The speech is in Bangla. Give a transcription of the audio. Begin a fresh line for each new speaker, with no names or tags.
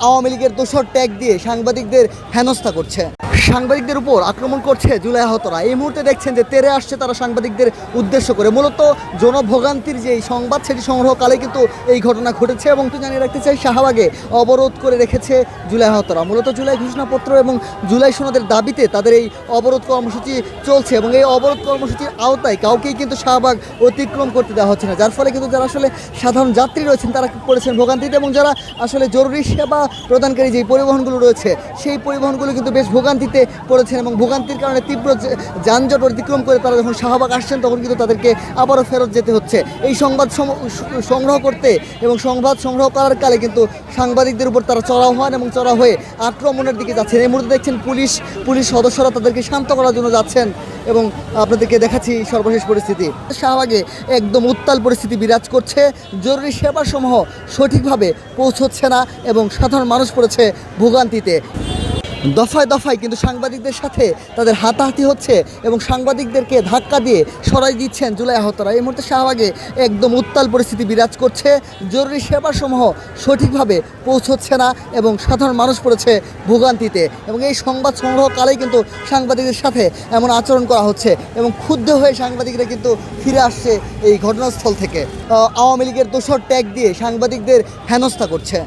আওয়ামী লীগের দোসর ট্যাগ দিয়ে সাংবাদিকদের হেনস্থা করছে, সাংবাদিকদের উপর আক্রমণ করছে জুলাই আহতরা। এই মুহূর্তে দেখছেন যে তেরে আসছে তারা সাংবাদিকদের উদ্দেশ্য করে। মূলত জনভোগান্তির যে সংবাদ সেটি সংগ্রহকালে কিন্তু এই ঘটনা ঘটেছে। এবং তো জানিয়ে রাখতে চাই, শাহবাগে অবরোধ করে রেখেছে জুলাই আহতরা। মূলত জুলাই ঘোষণাপত্র এবং জুলাই সনদের দাবিতে তাদের এই অবরোধ কর্মসূচি চলছে এবং এই অবরোধ কর্মসূচির আওতায় কাউকেই কিন্তু শাহবাগ অতিক্রম করতে দেওয়া হচ্ছে না, যার ফলে কিন্তু যারা আসলে সাধারণ যাত্রী রয়েছেন তারা পড়েছেন ভোগান্তিতে এবং যারা আসলে জরুরি সেবা প্রদানকারী যেই পরিবহনগুলো রয়েছে সেই পরিবহনগুলো কিন্তু বেশ ভোগান্তিতে পড়েছেন এবং ভোগান্তির কারণে তীব্র যানজট অতিক্রম করে তারা যখন শাহবাগ আসছেন তখন কিন্তু তাদেরকে আবারও ফেরত যেতে হচ্ছে। এই সংবাদ সংগ্রহ করতে এবং সংবাদ সংগ্রহ করার কালে কিন্তু সাংবাদিকদের উপর তারা চড়াও হন এবং চড়াও হয়ে আক্রমণের দিকে যাচ্ছেন। এই মুহূর্তে দেখছেন পুলিশ সদস্যরা তাদেরকে শান্ত করার জন্য যাচ্ছেন এবং আপনাদেরকে দেখাচ্ছি সর্বশেষ পরিস্থিতি। শাহবাগে একদম উত্তাল পরিস্থিতি বিরাজ করছে, জরুরি সেবাসমূহ সঠিকভাবে পৌঁছচ্ছে না এবং সাধারণ মানুষ পড়েছে ভোগান্তিতে। দফায় দফায় কিন্তু সাংবাদিকদের সাথে তাদের হাতাহাতি হচ্ছে এবং সাংবাদিকদেরকে ধাক্কা দিয়ে সরাই দিচ্ছেন জুলাই আহতরা। এই মুহূর্তে শাহবাগে একদম উত্তাল পরিস্থিতি বিরাজ করছে, জরুরি সেবাসমূহ সঠিকভাবে পৌঁছচ্ছে না এবং সাধারণ মানুষ পড়েছে ভোগান্তিতে। এবং এই সংবাদ সংগ্রহকালেই কিন্তু সাংবাদিকদের সাথে এমন আচরণ করা হচ্ছে এবং ক্ষুব্ধ হয়ে সাংবাদিকরা কিন্তু ফিরে আসছে এই ঘটনাস্থল থেকে। আওয়ামী লীগের দোসর ট্যাগ দিয়ে সাংবাদিকদের হেনস্থা করছে।